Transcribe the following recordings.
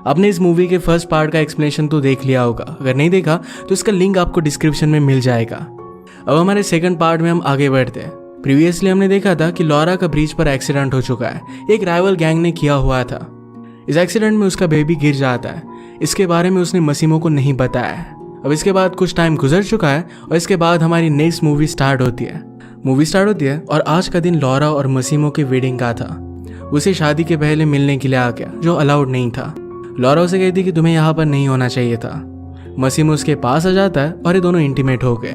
आपने इस मूवी के फर्स्ट पार्ट का एक्सप्लेनेशन तो देख लिया होगा, अगर नहीं देखा तो इसका लिंक आपको डिस्क्रिप्शन में मिल जाएगा। अब हमारे सेकंड पार्ट में हम आगे बढ़ते हैं। प्रीवियसली हमने देखा था कि लॉरा का ब्रिज पर एक्सीडेंट हो चुका है, एक राइवल गैंग ने किया हुआ था। इस एक्सीडेंट में उसका बेबी गिर जाता है, इसके बारे में उसने मसीमो को नहीं बताया। अब इसके बाद कुछ टाइम गुजर चुका है और इसके बाद हमारी नेक्स्ट मूवी स्टार्ट होती है और आज का दिन लॉरा और मसीमो की वेडिंग का था। उसे शादी के पहले मिलने के लिए आ गया, जो अलाउड नहीं था। लॉरा उसे कहती कि तुम्हें यहाँ पर नहीं होना चाहिए था। मसीमो उसके पास आ जाता है और ये दोनों इंटीमेट हो गए।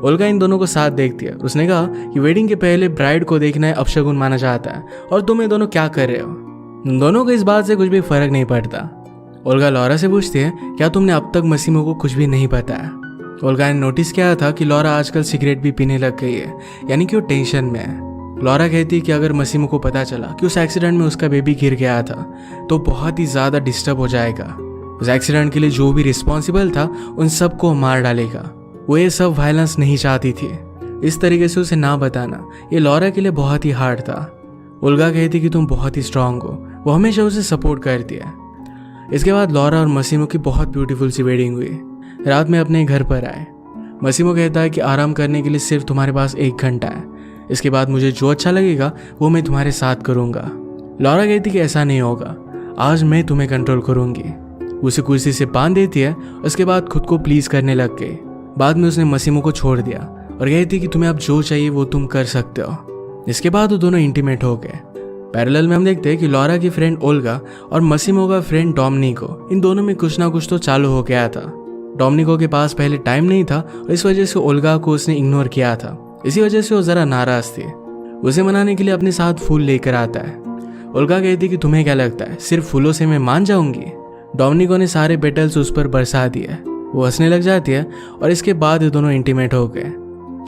ओल्गा इन दोनों को साथ देखती है। उसने कहा कि वेडिंग के पहले ब्राइड को देखना है अपशगुन माना जाता है और तुम ये दोनों क्या कर रहे हो। उन दोनों को इस बात से कुछ भी फर्क नहीं पड़ता। ओल्गा लॉरा से पूछती है क्या तुमने अब तक मसीमो को कुछ भी नहीं बताया। ओल्गा ने नोटिस किया था कि लॉरा आजकल सिगरेट भी पीने लग गई है, यानी कि वो टेंशन में है। लॉरा कहती है कि अगर मसीमो को पता चला कि उस एक्सीडेंट में उसका बेबी गिर गया था तो बहुत ही ज़्यादा डिस्टर्ब हो जाएगा। उस एक्सीडेंट के लिए जो भी रिस्पॉन्सिबल था उन सबको मार डालेगा। वो ये सब वायलेंस नहीं चाहती थी। इस तरीके से उसे ना बताना ये लॉरा के लिए बहुत ही हार्ड था। ओल्गा कहती कि तुम बहुत ही स्ट्रांग हो, वो हमेशा उसे सपोर्ट करती है। इसके बाद लॉरा और मसीमो की बहुत ब्यूटीफुल सी वेडिंग हुई। रात में अपने घर पर आए। मसीमो कहता है कि आराम करने के लिए सिर्फ तुम्हारे पास 1 घंटा है, इसके बाद मुझे जो अच्छा लगेगा वो मैं तुम्हारे साथ करूँगा। लॉरा कहती कि ऐसा नहीं होगा, आज मैं तुम्हें कंट्रोल करूँगी। उसे कुर्सी से बांध देती है, उसके बाद खुद को प्लीज करने लग गई। बाद में उसने मसीमो को छोड़ दिया और कहती कि तुम्हें अब जो चाहिए वो तुम कर सकते हो। इसके बाद वो दोनों इंटीमेट हो गए। पैरेलल में हम देखते हैं कि लॉरा की फ्रेंड ओल्गा और मसीमो का फ्रेंड डोमिनिको, इन दोनों में कुछ ना कुछ तो चालू हो गया था। डोमिनिको के पास पहले टाइम नहीं था और इस वजह से ओल्गा को उसने इग्नोर किया था। इसी वजह से वो जरा नाराज थी। उसे मनाने के लिए अपने साथ फूल लेकर आता है। ओल्गा कहती कि तुम्हें क्या लगता है सिर्फ फूलों से मैं मान जाऊंगी। डोमिनिको ने सारे पेटल्स उस पर बरसा दिए। वो हंसने लग जाती है और इसके बाद ये दोनों इंटीमेट हो गए।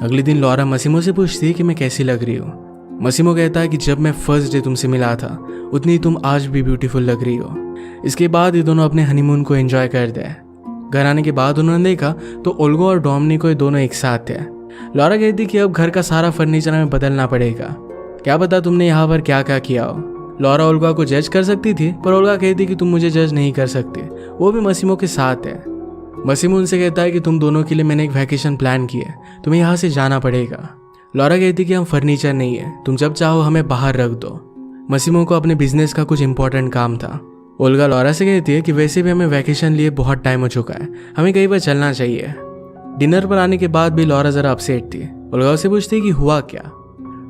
अगले दिन लॉरा मसीमो से पूछती है कि मैं कैसी लग रही हूँ। मसीमो कहता है कि जब मैं फर्स्ट डे तुमसे मिला था उतनी तुम आज भी ब्यूटीफुल लग रही हो। इसके बाद ये दोनों अपने हनीमून को एंजॉय करते हैं। घर आने के बाद उन्होंने देखा तो ओल्गा और डोमिनिको ये दोनों एक साथ थे। लॉरा कहती कि अब घर का सारा फर्नीचर हमें बदलना पड़ेगा, क्या पता तुमने यहाँ पर क्या क्या किया हो। लॉरा ओल्गा को जज कर सकती थी पर ओल्गा कहती कि तुम मुझे जज नहीं कर सकते, वो भी मसीमो के साथ है। मसीमो उनसे कहता है कि तुम दोनों के लिए मैंने एक वैकेशन प्लान की है, तुम्हें यहाँ से जाना पड़ेगा। लॉरा कहती कि हम फर्नीचर नहीं है, तुम जब चाहो हमें बाहर रख दो। मसीमो को अपने बिजनेस का कुछ इंपॉर्टेंट काम था। ओल्गा लॉरा से कहती है कि वैसे भी हमें वैकेशन लिए बहुत टाइम हो चुका है, हमें कहीं पर चलना चाहिए। डिनर पर आने के बाद भी लॉरा जरा अपसेट थी। ओल्गा उससे पूछती कि हुआ क्या।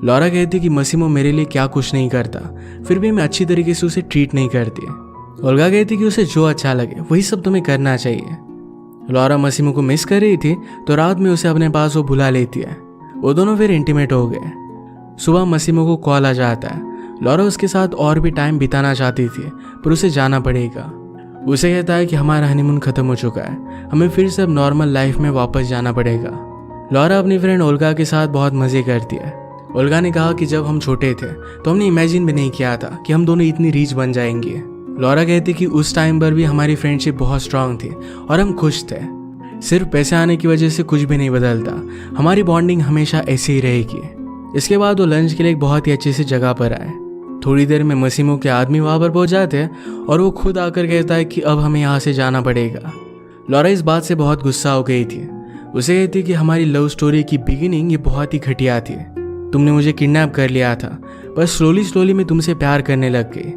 लॉरा कहती कि मसीमो मेरे लिए क्या कुछ नहीं करता, फिर भी मैं अच्छी तरीके से उसे ट्रीट नहीं करती। ओल्गा कहती कि उसे जो अच्छा लगे वही सब तुम्हें करना चाहिए। लॉरा मसीमो को मिस कर रही थी तो रात में उसे अपने पास वो बुला लेती है। वो दोनों फिर इंटीमेट हो गए। सुबह मसीमो को कॉल आ जाता है। लॉरा उसके साथ और भी टाइम बिताना चाहती थी पर उसे जाना पड़ेगा। उसे कहता है कि हमारा हनीमून खत्म हो चुका है, हमें फिर से अब नॉर्मल लाइफ में वापस जाना पड़ेगा। लॉरा अपनी फ्रेंड ओल्गा के साथ बहुत मजे करती है। ओल्गा ने कहा कि जब हम छोटे थे तो हमने इमेजिन भी नहीं किया था कि हम दोनों इतनी रीच बन जाएंगे। लॉरा कहती कि उस टाइम पर भी हमारी फ्रेंडशिप बहुत स्ट्रांग थी और हम खुश थे। सिर्फ पैसे आने की वजह से कुछ भी नहीं बदलता, हमारी बॉन्डिंग हमेशा ऐसे ही रहेगी। इसके बाद वो लंच के लिए एक बहुत ही अच्छी सी जगह पर आए। थोड़ी देर में मसीमो के आदमी वहाँ पर पहुँच जाते हैं और वो खुद आकर कहता है कि अब हमें यहाँ से जाना पड़ेगा। लॉरा इस बात से बहुत गुस्सा हो गई थी। उसे कहती कि हमारी लव स्टोरी की बिगिनिंग ये बहुत ही घटिया थी। तुमने मुझे किडनैप कर लिया था पर स्लोली मैं तुमसे प्यार करने लग गई।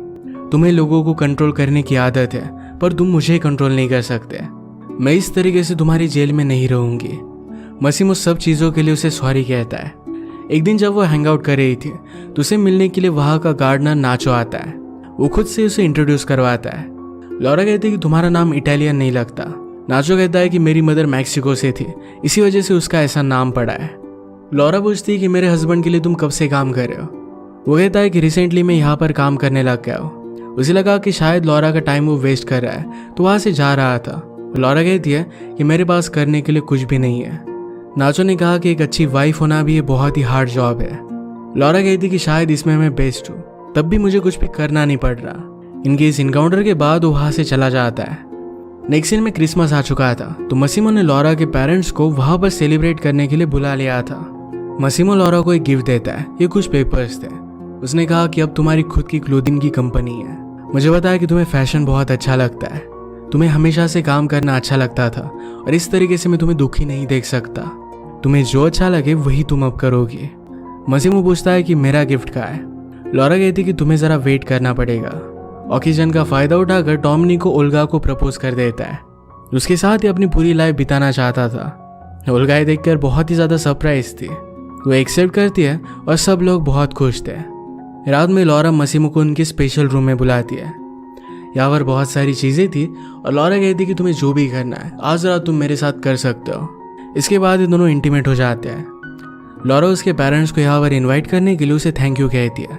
तुम्हें लोगों को कंट्रोल करने की आदत है पर तुम मुझे कंट्रोल नहीं कर सकते। मैं इस तरीके से तुम्हारी जेल में नहीं रहूंगी। मसीमो सब चीज़ों के लिए उसे सॉरी कहता है। एक दिन जब वो हैंग आउट कर रही थी तो उसे मिलने के लिए वहाँ का गार्डनर नाचो आता है। वो खुद से उसे इंट्रोड्यूस करवाता है। लॉरा कहती है कि तुम्हारा नाम इटालियन नहीं लगता। नाचो कहता है कि मेरी मदर मैक्सिको से थी, इसी वजह से उसका ऐसा नाम पड़ा है। लॉरा पूछती है कि मेरे हस्बैंड के लिए तुम कब से काम कर रहे हो। वो कहता है कि रिसेंटली मैं यहाँ पर काम करने लग गया हूँ। उसे लगा कि शायद लॉरा का टाइम वो वेस्ट कर रहा है तो वहाँ से जा रहा था। लॉरा कहती है कि मेरे पास करने के लिए कुछ भी नहीं है। नाचो ने कहा कि एक अच्छी वाइफ होना भी ये बहुत ही हार्ड जॉब है। लॉरा कहती कि शायद इसमें मैं बेस्ट हूँ, तब भी मुझे कुछ भी करना नहीं पड़ रहा। इनके इस इनकाउंटर के बाद वो वहाँ से चला जाता है। नेक्स्ट दिन में क्रिसमस आ चुका था तो मसीमो ने लॉरा के पेरेंट्स को वहाँ पर सेलिब्रेट करने के लिए बुला लिया था। मसीमो लॉरा को एक गिफ्ट देता है, ये कुछ पेपर्स थे। उसने कहा कि अब तुम्हारी खुद की क्लोथिंग की कंपनी है मुझे पता है कि तुम्हें फैशन बहुत अच्छा लगता है, तुम्हें हमेशा से काम करना अच्छा लगता था और इस तरीके से मैं तुम्हें दुखी नहीं देख सकता। तुम्हें जो अच्छा लगे वही तुम अब करोगी। मसीमो पूछता है कि मेरा गिफ्ट कहाँ है। लॉरा कहती कि तुम्हें ज़रा वेट करना पड़ेगा। ऑक्सीजन का फ़ायदा उठाकर डोमिनिक को ओल्गा को प्रपोज कर देता है। उसके साथ ही अपनी पूरी लाइफ बिताना चाहता था। ओल्गा ये देखकर बहुत ही ज़्यादा सरप्राइज थी। वो एक्सेप्ट करती है और सब लोग बहुत खुश थे। रात में लॉरा मसीमो को उनके स्पेशल रूम में बुलाती है। यहाँ पर बहुत सारी चीज़ें थी और लॉरा कहती कि तुम्हें जो भी करना है आज रात तुम मेरे साथ कर सकते हो। इसके बाद ये दोनों इंटीमेट हो जाते हैं। लॉरा उसके पेरेंट्स को यहाँ पर इन्वाइट करने के लिए उसे थैंक यू कहती है।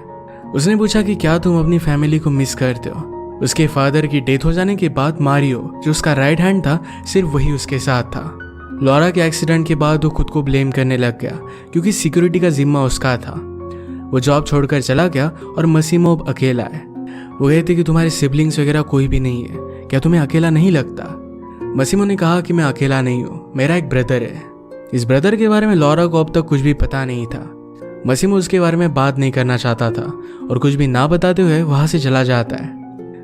उसने पूछा कि क्या तुम अपनी फैमिली को मिस करते हो। उसके फादर की डेथ हो जाने के बाद मारियो जो उसका राइट हैंड था सिर्फ वही उसके साथ था। लॉरा के एक्सीडेंट के बाद वो खुद को ब्लेम करने लग गया क्योंकि सिक्योरिटी का जिम्मा उसका था। वो जॉब छोड़कर चला गया और मसीमो अब अकेला है। वो कहती कि तुम्हारे सिबलिंग्स वगैरह कोई भी नहीं है, क्या तुम्हें अकेला नहीं लगता। मसीमो ने कहा कि मैं अकेला नहीं हूँ, मेरा एक ब्रदर है। इस ब्रदर के बारे में लॉरा को अब तक कुछ भी पता नहीं था। मसीमो उसके बारे में बात नहीं करना चाहता था और कुछ भी ना बताते हुए वहाँ से चला जाता है।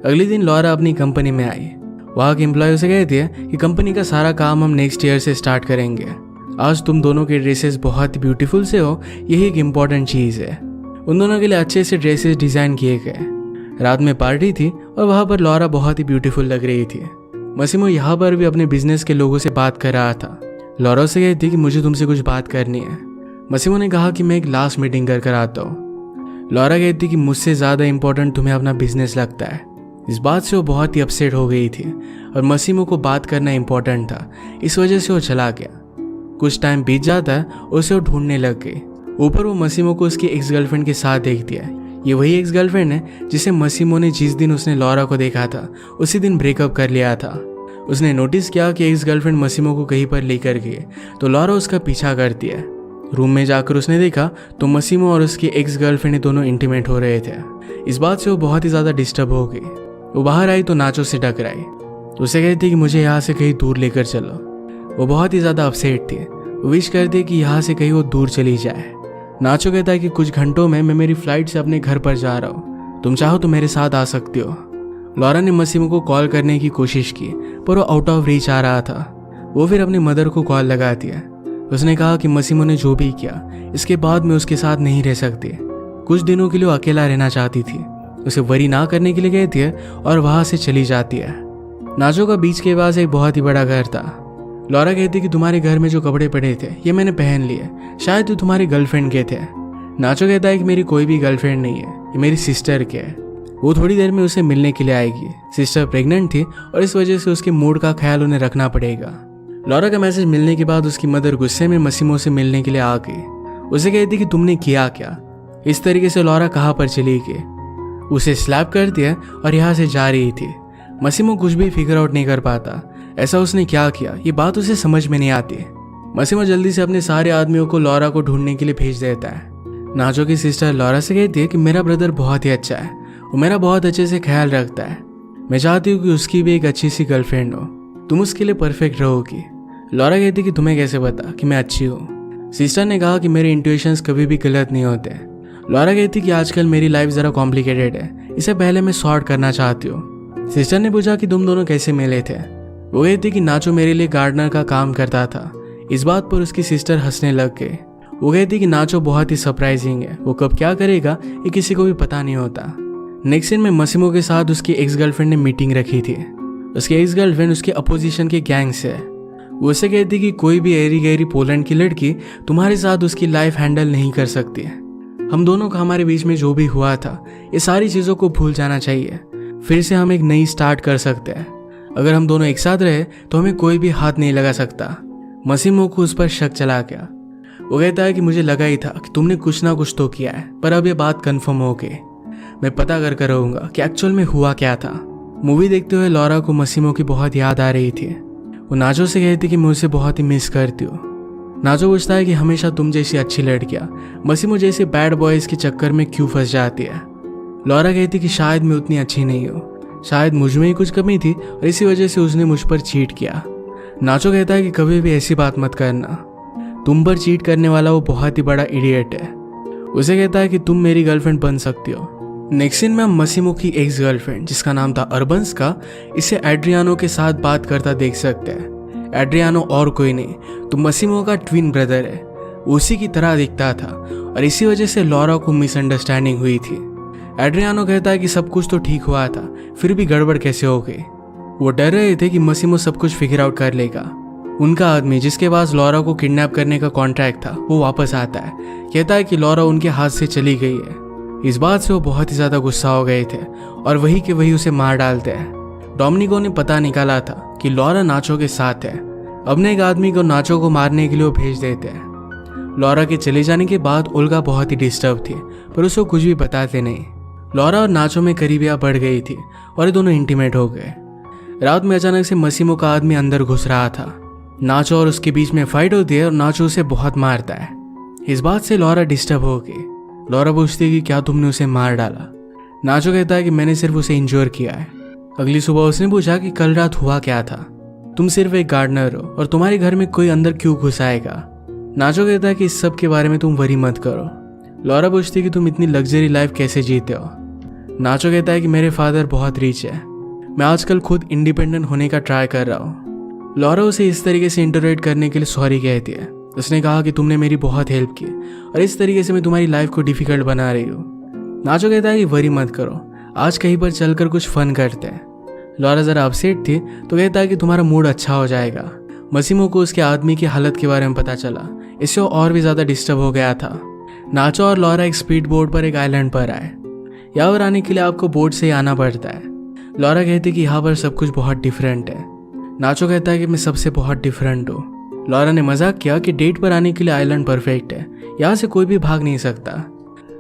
अगले दिन लॉरा अपनी कंपनी में आई। वहाँ के एम्प्लॉय से कहती है कि कंपनी का सारा काम हम नेक्स्ट ईयर से स्टार्ट करेंगे। आज तुम दोनों के ड्रेसेस बहुत ही ब्यूटीफुल से हो, यही एक इम्पॉर्टेंट चीज़ है। उन दोनों के लिए अच्छे से ड्रेसेस डिज़ाइन किए गए। रात में पार्टी थी और वहाँ पर लॉरा बहुत ही ब्यूटीफुल लग रही थी। मसीमो यहाँ पर भी अपने बिजनेस के लोगों से बात कर रहा था। लॉरा से कहती कि मुझे तुमसे कुछ बात करनी है। मसीमो ने कहा कि मैं एक लास्ट मीटिंग कर आता हूँ। लॉरा कहती कि मुझसे ज़्यादा इम्पोर्टेंट तुम्हें अपना बिजनेस लगता है। इस बात से वो बहुत ही अपसेट हो गई थी और मसीमो को बात करना इम्पोर्टेंट था, इस वजह से वो चला गया। कुछ टाइम बीत जाता है, उसे वो ढूंढने लग गई। ऊपर वो मसीमो को उसकी एक्स गर्लफ्रेंड के साथ देखती है। ये वही एक्स गर्लफ्रेंड है जिसे मसीमो ने जिस दिन उसने लॉरा को देखा था उसी दिन ब्रेकअप कर लिया था। उसने नोटिस किया कि एक्स गर्लफ्रेंड मसीमो को कहीं पर लेकर गई तो लॉरा उसका पीछा करती है। रूम में जाकर उसने देखा तो मसीमो और उसकी एक्स गर्लफ्रेंड दोनों इंटीमेट हो रहे थे। इस बात से वो बहुत ही ज़्यादा डिस्टर्ब हो गई। वो बाहर आई तो नाचो से टकराई। उसे कहती कि मुझे यहाँ से कहीं दूर लेकर चलो। वो बहुत ही ज़्यादा अपसेट थी। वो विश करती कि यहाँ से कहीं वो दूर चली जाए। नाचो कहता है कि कुछ घंटों में मैं मेरी फ्लाइट से अपने घर पर जा रहा हूँ, तुम चाहो तो मेरे साथ आ सकती हो। लॉरा ने मसीमो को कॉल करने की कोशिश की पर वो आउट ऑफ रीच आ रहा था। वो फिर अपनी मदर को कॉल लगाती है। उसने कहा कि मसीमो ने जो भी किया इसके बाद मैं उसके साथ नहीं रह सकती। कुछ दिनों के लिए वो अकेला रहना चाहती थी। उसे वरी ना करने के लिए कहती है और वहाँ से चली जाती है। नाचो का बीच के पास एक बहुत ही बड़ा घर था। लॉरा कहती कि तुम्हारे घर में जो कपड़े पड़े थे ये मैंने पहन लिए, शायद ये तुम्हारी गर्लफ्रेंड के थे। नाचो कहता है कि मेरी कोई भी गर्लफ्रेंड नहीं है, ये मेरी सिस्टर के है। वो थोड़ी देर में उसे मिलने के लिए आएगी। सिस्टर प्रेग्नेंट थी और इस वजह से उसके मूड का ख्याल उन्हें रखना पड़ेगा। लॉरा का मैसेज मिलने के बाद उसकी मदर गुस्से में मसीमो से मिलने के लिए आ गई। उसे कहती कि तुमने किया क्या। इस तरीके से लॉरा कहाँ पर चली गई। उसे स्लैप करती है और यहाँ से जा रही थी। मसीमो कुछ भी फिगर आउट नहीं कर पाता, ऐसा उसने क्या किया ये बात उसे समझ में नहीं आती। मसीमो जल्दी से अपने सारे आदमियों को लॉरा को ढूंढने के लिए भेज देता है। नाचो की सिस्टर लॉरा से कहती है कि मेरा ब्रदर बहुत ही अच्छा है, वो मेरा बहुत अच्छे से ख्याल रखता है। मैं चाहती हूँ कि उसकी भी एक अच्छी सी गर्लफ्रेंड हो, तुम उसके लिए परफेक्ट रहोगी। लॉरा कहती कि तुम्हें कैसे पता कि मैं अच्छी हूँ। सिस्टर ने कहा कि मेरे इंट्यूशंस कभी भी गलत नहीं होते। लॉरा कहती कि आजकल मेरी लाइफ ज़रा कॉम्प्लिकेटेड है, इसे पहले मैं सॉर्ट करना चाहती हूँ। सिस्टर ने पूछा कि तुम दोनों कैसे मिले थे। वो कहती कि नाचो मेरे लिए गार्डनर का काम करता था। इस बात पर उसकी सिस्टर हंसने लग गई। वो कहती कि नाचो बहुत ही सरप्राइजिंग है, वो कब क्या करेगा ये किसी को भी पता नहीं होता। नेक्स्ट सीन में मसीमो के साथ उसकी एक्स गर्लफ्रेंड ने मीटिंग रखी थी। उसकी एक्स गर्लफ्रेंड उसके अपोजिशन के गैंग से है। वो उसे कहती कि कोई भी एरी गहरी पोलैंड की लड़की तुम्हारे साथ उसकी लाइफ हैंडल नहीं कर सकती है। हम दोनों का हमारे बीच में जो भी हुआ था ये सारी चीज़ों को भूल जाना चाहिए, फिर से हम एक नई स्टार्ट कर सकते हैं। अगर हम दोनों एक साथ रहे तो हमें कोई भी हाथ नहीं लगा सकता। मसीमो को उस पर शक चला गया। वो कहता है कि मुझे लगा ही था कि तुमने कुछ ना कुछ तो किया है, पर अब ये बात कंफर्म हो गई। मैं पता कर रहूँगा कि एक्चुअल में हुआ क्या था। मूवी देखते हुए लॉरा को मसीमो की बहुत याद आ रही थी। वो नाचो से कहती कि मैं उसे बहुत ही मिस करती हूँ। नाचो पूछता है कि हमेशा तुम जैसी अच्छी लड़कियाँ मसीमो जैसे बैड बॉयज़ के चक्कर में क्यों फंस जाती है। लॉरा कहती कि शायद मैं उतनी अच्छी नहीं हूँ, शायद मुझ में ही कुछ कमी थी और इसी वजह से उसने मुझ पर चीट किया। नाचो कहता है कि कभी भी ऐसी बात मत करना, तुम पर चीट करने वाला वो बहुत ही बड़ा इडियट है। उसे कहता है कि तुम मेरी गर्लफ्रेंड बन सकती हो। नेक्स्ट सीन में हम मसीमो की एक्स गर्लफ्रेंड जिसका नाम था अर्बन्स का इसे एड्रियानो के साथ बात करता देख सकते हैं। एड्रियानो और कोई नहीं तो मसीमो का ट्विन ब्रदर है, उसी की तरह दिखता था और इसी वजह से लॉरा को मिसअंडरस्टैंडिंग हुई थी। एड्रियानो कहता है कि सब कुछ तो ठीक हुआ था, फिर भी गड़बड़ कैसे हो गई। वो डर रहे थे कि मसीमो सब कुछ फिगर आउट कर लेगा। उनका आदमी जिसके पास लॉरा को किडनैप करने का कॉन्ट्रैक्ट था वो वापस आता है, कहता है कि लॉरा उनके हाथ से चली गई है। इस बात से वो बहुत ही ज़्यादा गुस्सा हो गए थे और वही के वही उसे मार डालते हैं। डोमिनिको ने पता निकाला था कि लॉरा नाचो के साथ है। अपने एक आदमी को नाचो को मारने के लिए वो भेज देते हैं। लॉरा के चले जाने के बाद ओल्गा बहुत ही डिस्टर्ब थी पर उसको कुछ भी बताते नहीं। लॉरा और नाचो में करीबियाँ बढ़ गई थी और ये दोनों इंटीमेट हो गए। रात में अचानक से मसीमो का आदमी अंदर घुस रहा था। नाचो और उसके बीच में फाइट होती है और नाचो उसे बहुत मारता है। इस बात से लॉरा डिस्टर्ब हो गई। लॉरा पूछती है कि क्या तुमने उसे मार डाला। नाचो कहता है कि मैंने सिर्फ उसे इंजोर किया है। अगली सुबह उसने पूछा कि कल रात हुआ क्या था, तुम सिर्फ एक गार्डनर हो और तुम्हारे घर में कोई अंदर क्यों घुस आएगा। नाचो कहता है कि इस सब के बारे में तुम वरी मत करो। लॉरा पूछती है कि तुम इतनी लग्जरी लाइफ कैसे जीते हो। नाचो कहता है कि मेरे फादर बहुत रिच है, मैं आजकल खुद इंडिपेंडेंट होने का ट्राई कर रहा हूँ। लॉरा उसे इस तरीके से इंटरोगेट करने के लिए सॉरी कहती है। उसने कहा कि तुमने मेरी बहुत हेल्प की और इस तरीके से मैं तुम्हारी लाइफ को डिफिकल्ट बना रही हूँ। नाचो कहता है कि वरी मत करो, आज कहीं पर चलकर कुछ फन करते हैं। लॉरा ज़रा अपसेट थी तो कहता है कि तुम्हारा मूड अच्छा हो जाएगा। मसीमो को उसके आदमी की हालत के बारे में पता चला, इससे वो और भी ज़्यादा डिस्टर्ब हो गया था। नाचो और लॉरा एक स्पीड बोट पर एक आइलैंड पर आए। यहाँ पर आने के लिए आपको बोट से ही आना पड़ता है। लॉरा कहती है कि यहाँ पर सब कुछ बहुत डिफरेंट है। नाचो कहता है कि मैं सबसे बहुत डिफरेंट हूँ। लॉरा ने मजाक किया कि डेट पर आने के लिए आइलैंड परफेक्ट है, यहाँ से कोई भी भाग नहीं सकता।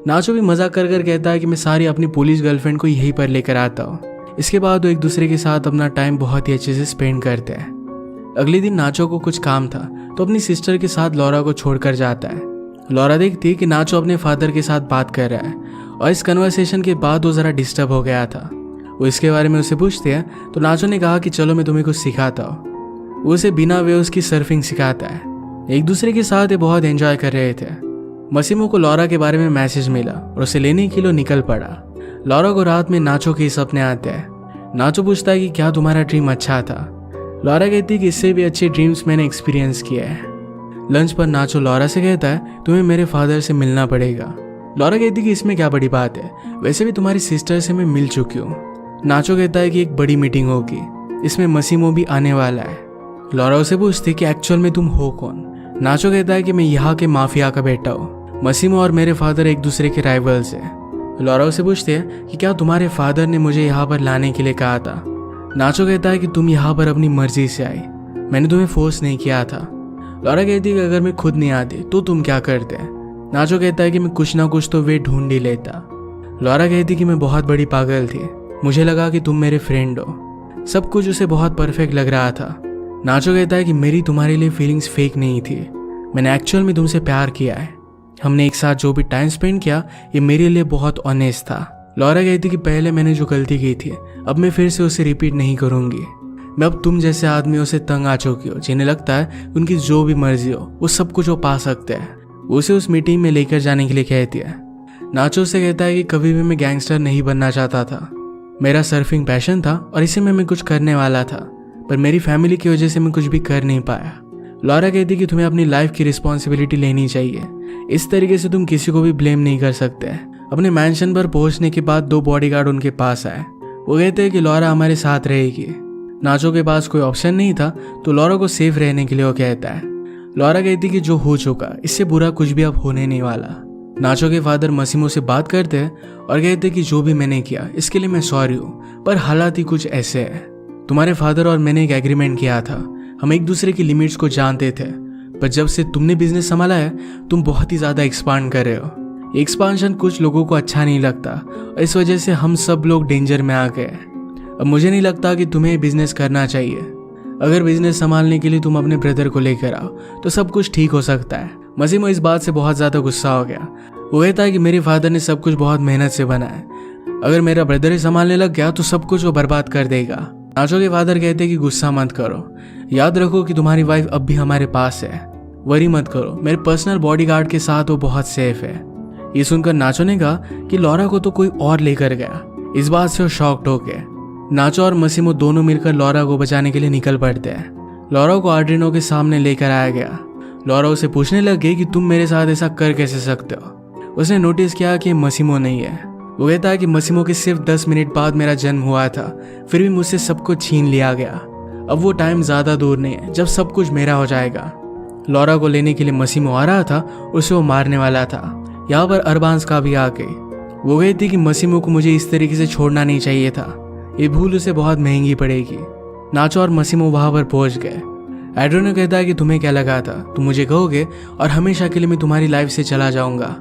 नाचो भी मजाक कर कर कहता है कि मैं सारी अपनी पुलिस गर्लफ्रेंड को यहीं पर लेकर आता हूँ। इसके बाद वो एक दूसरे के साथ अपना टाइम बहुत ही अच्छे से स्पेंड करते हैं। अगले दिन नाचो को कुछ काम था तो अपनी सिस्टर के साथ लॉरा को छोड़कर जाता है। लॉरा देखती है कि नाचो अपने फादर के साथ बात कर रहा है और इस कन्वर्सेशन के बाद वो ज़रा डिस्टर्ब हो गया था। वो इसके बारे में उसे पूछते हैं तो नाचो ने कहा कि चलो मैं तुम्हें कुछ सिखाता हूँ। वो उसे बिना वेव्स की सर्फिंग सिखाता है। एक दूसरे के साथ ये बहुत एंजॉय कर रहे थे। मसीमो को लॉरा के बारे में मैसेज मिला और उसे लेने के लिए निकल पड़ा। लॉरा को रात में नाचो के सपने आते हैं। नाचो पूछता है कि क्या तुम्हारा ड्रीम अच्छा था। लॉरा कहती है कि इससे भी अच्छे ड्रीम्स मैंने एक्सपीरियंस किए हैं। लंच पर नाचो लॉरा से कहता है तुम्हें मेरे फादर से मिलना पड़ेगा। लॉरा कहती है कि इसमें क्या बड़ी बात है, वैसे भी तुम्हारी सिस्टर से मैं मिल चुकी हूँ। नाचो कहता है कि एक बड़ी मीटिंग होगी, इसमें मसीमो भी आने वाला है। लॉरा उसे पूछती है कि एक्चुअल में तुम हो कौन। नाचो कहता है कि मैं यहाँ के माफिया का बेटा हूँ। मसीमो और मेरे फादर एक दूसरे के राइवल्स हैं। लॉरा उसे पूछती है कि क्या तुम्हारे फादर ने मुझे यहाँ पर लाने के लिए कहा था। नाचो कहता है कि तुम यहाँ पर अपनी मर्जी से आई, मैंने तुम्हें फोर्स नहीं किया था। लॉरा कहती है कि अगर मैं खुद नहीं आती तो तुम क्या करते। नाचो कहता है कि मैं कुछ ना कुछ तो वे ढूंढ ही लेता। लॉरा कहती है कि मैं बहुत बड़ी पागल थी, मुझे लगा कि तुम मेरे फ्रेंड हो। सब कुछ उसे बहुत परफेक्ट लग रहा था। नाचो कहता है कि मेरी तुम्हारे लिए फीलिंग्स फेक नहीं थी, मैंने एक्चुअल में तुमसे प्यार किया है। हमने एक साथ जो भी टाइम स्पेंड किया ये मेरे लिए बहुत ऑनेस्ट था। लॉरा कहती कि पहले मैंने जो गलती की थी अब मैं फिर से उसे रिपीट नहीं करूंगी। मैं अब तुम जैसे आदमियों से तंग आ चुकी हो जिन्हें लगता है उनकी जो भी मर्जी हो वो सब कुछ वो पा सकते हैं। उसे उस मीटिंग में लेकर जाने के लिए कहती है। नाचो से कहता है कि कभी भी मैं गैंगस्टर नहीं बनना चाहता था, मेरा सर्फिंग पैशन था और इसी में मैं कुछ करने वाला था, पर मेरी फैमिली की वजह से मैं कुछ भी कर नहीं पाया। लॉरा कहती कि तुम्हें अपनी लाइफ की रिस्पॉन्सिबिलिटी लेनी चाहिए, इस तरीके से तुम किसी को भी ब्लेम नहीं कर सकते। अपने मैंशन पर पहुंचने के बाद 2 बॉडीगार्ड उनके पास आए। वो कहते हैं कि लॉरा हमारे साथ रहेगी। नाचो के पास कोई ऑप्शन नहीं था तो लॉरा को सेफ रहने के लिए वो कहता है। लॉरा कहती कि जो हो चुका इससे बुरा कुछ भी अब होने नहीं वाला। नाचो के फादर मसीमो से बात करते हैं और कहते कि जो भी मैंने किया इसके लिए मैं सॉरी हूँ, पर हालात ही कुछ ऐसे है। तुम्हारे फादर और मैंने एक एग्रीमेंट किया था, हम एक दूसरे की लिमिट्स को जानते थे, पर जब से तुमने बिजनेस संभाला है तुम बहुत ही ज़्यादा एक्सपांड कर रहे हो। एक्सपांशन कुछ लोगों को अच्छा नहीं लगता और इस वजह से हम सब लोग डेंजर में आ गए। अब मुझे नहीं लगता कि तुम्हें बिजनेस करना चाहिए। अगर बिजनेस संभालने के लिए तुम अपने ब्रदर को लेकर आओ तो सब कुछ ठीक हो सकता है। मसीमो इस बात से बहुत ज़्यादा गुस्सा हो गया। वो कहता है कि मेरे फादर ने सब कुछ बहुत मेहनत से बनाया, अगर मेरा ब्रदर ही संभालने लग गया तो सब कुछ वो बर्बाद कर देगा। नाचो के फादर कहते हैं कि गुस्सा मत करो, याद रखो कि तुम्हारी वाइफ अब भी हमारे पास है, वरी मत करो, मेरे पर्सनल बॉडीगार्ड के साथ वो बहुत सेफ है। ये सुनकर नाचो ने कहा कि लॉरा को तो कोई और लेकर गया। इस बात से वो शॉक्ड हो गए। नाचो और मसीमो दोनों मिलकर लॉरा को बचाने के लिए निकल पड़ते हैं। लॉरा को आड्रिनो के सामने लेकर आया गया। लॉरा उसे पूछने लगे कि तुम मेरे साथ ऐसा कर कैसे सकते हो। उसने नोटिस किया कि मसीमो नहीं है। वो कहता है कि मसीमो के सिर्फ 10 मिनट बाद मेरा जन्म हुआ था, फिर भी मुझसे सब कुछ छीन लिया गया। अब वो टाइम ज़्यादा दूर नहीं है जब सब कुछ मेरा हो जाएगा। लॉरा को लेने के लिए मसीमो आ रहा था, उसे वो मारने वाला था। यहाँ पर अरबांस का भी आ गई। वो कहती कि मसीमो को मुझे इस तरीके से छोड़ना नहीं चाहिए था, ये भूल उसे बहुत महंगी पड़ेगी। नाचो और मसीमो वहाँ पर पहुँच गए। एड्रिनो कहता है कि तुम्हें क्या लगा था, तुम मुझे कहोगे और हमेशा के लिए मैं तुम्हारी लाइफ से चला जाऊंगा।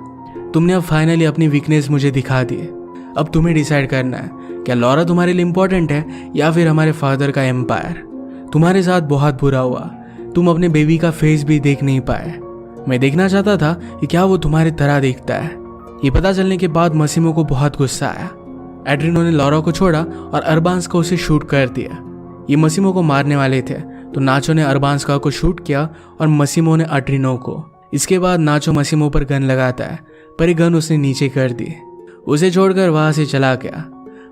तुमने अब फाइनली अपनी वीकनेस मुझे दिखा दी। अब तुम्हें डिसाइड करना है, क्या लॉरा तुम्हारे लिए इम्पोर्टेंट है या फिर हमारे फादर का एम्पायर। तुम्हारे साथ बहुत बुरा हुआ, तुम अपने बेबी का फेस भी देख नहीं पाए। मैं देखना चाहता था कि क्या वो तुम्हारी तरह दिखता है। ये पता चलने के बाद मसीमो को बहुत गुस्सा आया। एड्रिनो ने लॉरा को छोड़ा और अरबांस को उसे शूट कर दिया। ये मसीमो को मारने वाले थे, तो नाचो ने अरबांस को शूट किया और मसीमो ने एड्रिनो को। इसके बाद नाचो मसीमो पर गन लगाता है, पर ये गन उसने नीचे कर दी। उसे छोड़कर वहां से चला गया।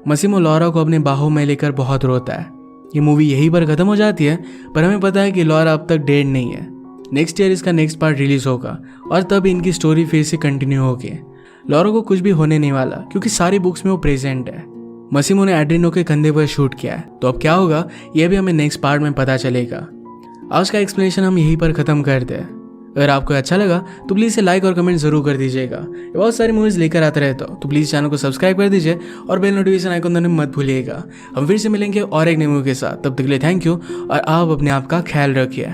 मसीमो लॉरा को अपने बाहों में लेकर बहुत रोता है। ये मूवी यहीं पर खत्म हो जाती है, पर हमें पता है कि लॉरा अब तक डेड नहीं है। नेक्स्ट ईयर इसका नेक्स्ट पार्ट रिलीज होगा और तब इनकी स्टोरी फिर से कंटिन्यू होगी। लॉरा को कुछ भी होने नहीं वाला क्योंकि सारी बुक्स में वो प्रेजेंट है। मसीमो ने एड्रिनो के कंधे पर शूट किया है, तो अब क्या होगा यह भी हमें नेक्स्ट पार्ट में पता चलेगा। आज का एक्सप्लेनेशन हम यहीं पर खत्म करते हैं। अगर आपको अच्छा लगा तो प्लीज़ इसे लाइक और कमेंट जरूर कर दीजिएगा। बहुत सारी मूवीज लेकर आते रहता हूँ, तो प्लीज़ चैनल को सब्सक्राइब कर दीजिए और बेल नोटिफिकेशन आइकन दबाना मत भूलिएगा। हम फिर से मिलेंगे और एक नई मूवी के साथ। तब तक के लिए थैंक यू और आप अपने आप का ख्याल रखिए।